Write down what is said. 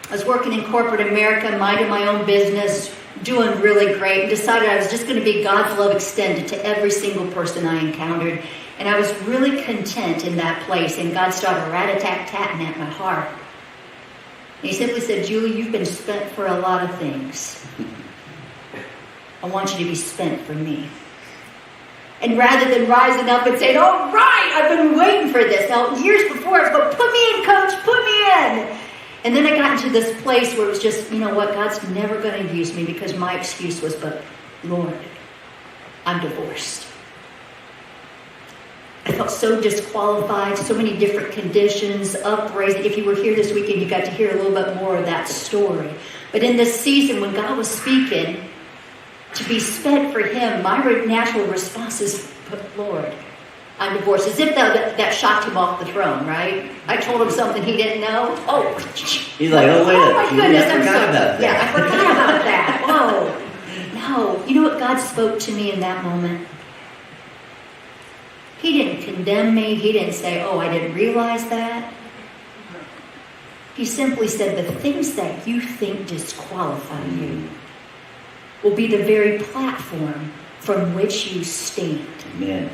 I was working in corporate America, minding my own business, doing really great, and decided I was just going to be God's love extended to every single person I encountered. And I was really content in that place, and God started rat-a-tat-tatting at my heart. And he simply said, Julie, you've been spent for a lot of things. I want you to be spent for me. And rather than rising up and saying, all right, I've been waiting for this. Now, years before, I was going, put me in, coach, put me in. And then I got into this place where it was just, you know what, God's never going to use me, because my excuse was, but Lord, I'm divorced. I felt so disqualified, so many different conditions, upraising. If you were here this weekend, you got to hear a little bit more of that story. But in this season, when God was speaking, to be spent for him, my natural response is, but Lord, I'm divorced. As if that shocked him off the throne, right? I told him something he didn't know. Oh, he's like, oh, wait oh my goodness, I forgot about that. Yeah, I forgot about that. Oh, no. You know what God spoke to me in that moment? He didn't condemn me. He didn't say, oh, I didn't realize that. He simply said, the things that you think disqualify you will be the very platform from which you stand. Amen.